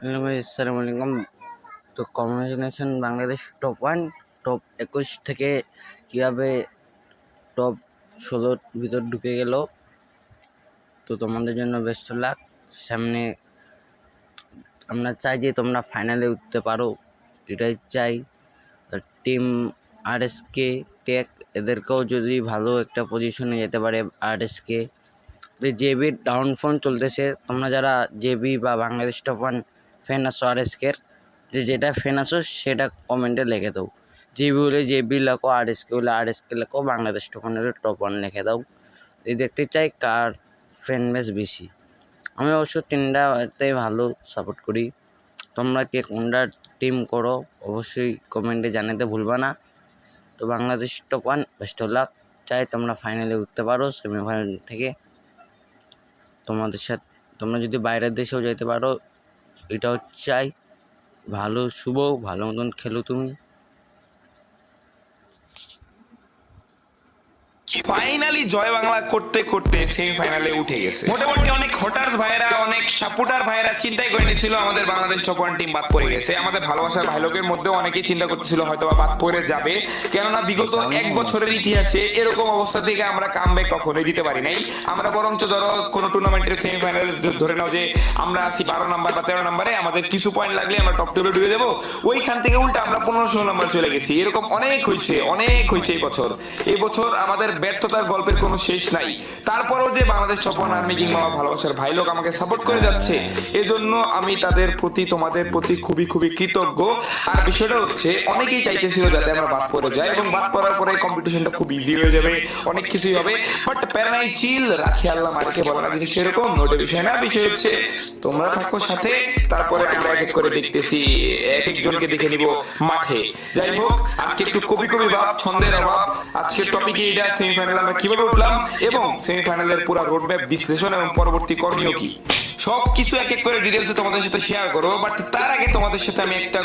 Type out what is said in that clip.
Hello ভাই, আসসালামু আলাইকুম। তো কম্বিনেশন বাংলাদেশ টপ 1 টপ 21 থেকে কীভাবে টপ 16 ভিতর ঢুকে গেল, তো তোমাদের জন্য বেস্ট অফ লাক। সামনে আমরা চাই যে তোমরা ফাইনালে উঠতে পারো, এটাই চাই। টিম আরএসকে টেক এদেরকেও যদি ভালো একটা পজিশনে যেতে পারে আরএসকে। জেবির ডাউনফল চলতেছে, তোমরা যারা জেবি বা বাংলাদেশ টপ 1 ফ্যান আছো আরএসকের, যেটা ফ্যান আছো সেটা কমেন্টে লিখে দাও। জেবি হলে জেবি লেখো, আরএসকে হলে আরএসকে লেখো, বাংলাদেশ টপ 1 হলে টপ 1 লিখে দাও। দেখতে চাই কার ফ্যান বেস বেশি। আমি অবশ্য তিনটাতে ভালো সাপোর্ট করি। তোমরা কে কোনটা টিম করো অবশ্যই কমেন্টে জানাতে ভুলবা না। তো Bangladesh top 1 best of luck. চাই তোমরা ফাইনালে উঠতে পারো, সেমিফাইনাল থেকে তোমাদের সাথে তোমরা যদি বাইরের দেশেও যেতে পারো, এটাও চাই। ভালো শুভ, ভালো মতন খেলো তুমি। ফাইনালি জয় বাংলা করতে করতে সেমিফাইনালে উঠে গেছে। মোটামুটি অনেক হটার্স ভাইরা, অনেক সাপোর্টার ভাইরা চিন্তাই করে নিয়েছিল আমাদের বাংলাদেশ টপ 1 টিম বাদ পড়ে গেছে। আমাদের ভালোবাসার ভাই লোকের মধ্যে অনেকেই চিন্তা করতেছিল হয়তো বাদ পড়ে যাবে, কেননা বিগত এক বছরের ইতিহাসে এরকম অবস্থা থেকে আমরা কামব্যাক কখনোই দিতে পারি নাই। আমরা বরঞ্চ ধরো কোনো টুর্নামেন্টের সেমিফাইনালে ধরে নাও যে আমরা আছি 12 নাম্বার বা 13 নাম্বারে, আমাদের কিছু পয়েন্ট লাগলে আমরা টপ 12 ঢুকে দেবো, ওইখান থেকে উল্টা আমরা 15-16 নাম্বার চলে গেছি। এরকম অনেক হয়েছে এই বছর। এই বছর আমাদের ব্যর্থতার গল্পের কোনো শেষ নাই। তারপরও যে বাংলাদেশ টপ 1 আর্মি কিংবা ভালোবাসার ভাই লোক আমাকে সাপোর্ট করে যাচ্ছে, এজন্য আমি তাদের প্রতি, তোমাদের প্রতি খুবই খুবই কৃতজ্ঞ। আর বিষয়টা হচ্ছে অনেকেই চাইতেছিল যাতে আমরা বাদ পড়ে যাই, এবং বাদ পড়ার পরে কম্পিটিশনটা খুব ইজি হয়ে যাবে, অনেক কিছুই হবে। বাট প্যারানাই চিল, রাখি আল্লাহ মারকে বলা না কিছু সেরকম নোটে বিষয় না। বিষয় হচ্ছে তোমরা থাকো সাথে, তারপরে আমরা এক এক করে দেখতেছি, এক একজনকে দেখে নিব মাঠে। যাই হোক, আজকে একটু কবি কবি ভাব, ছন্দের অভাব। আজকের টপিকে এটা সেমিফাইনালে আমরা কিভাবে উঠলাম এবং সেমিফাইনালের পুরো রোডম্যাপ বিশ্লেষণ এবং পরবর্তী করণীয় কি, সবকিছু এক এক করে ডিটেলসে তোমাদের সাথে শেয়ার করবো। বাট তার আগে তোমাদের সাথে আমি একটা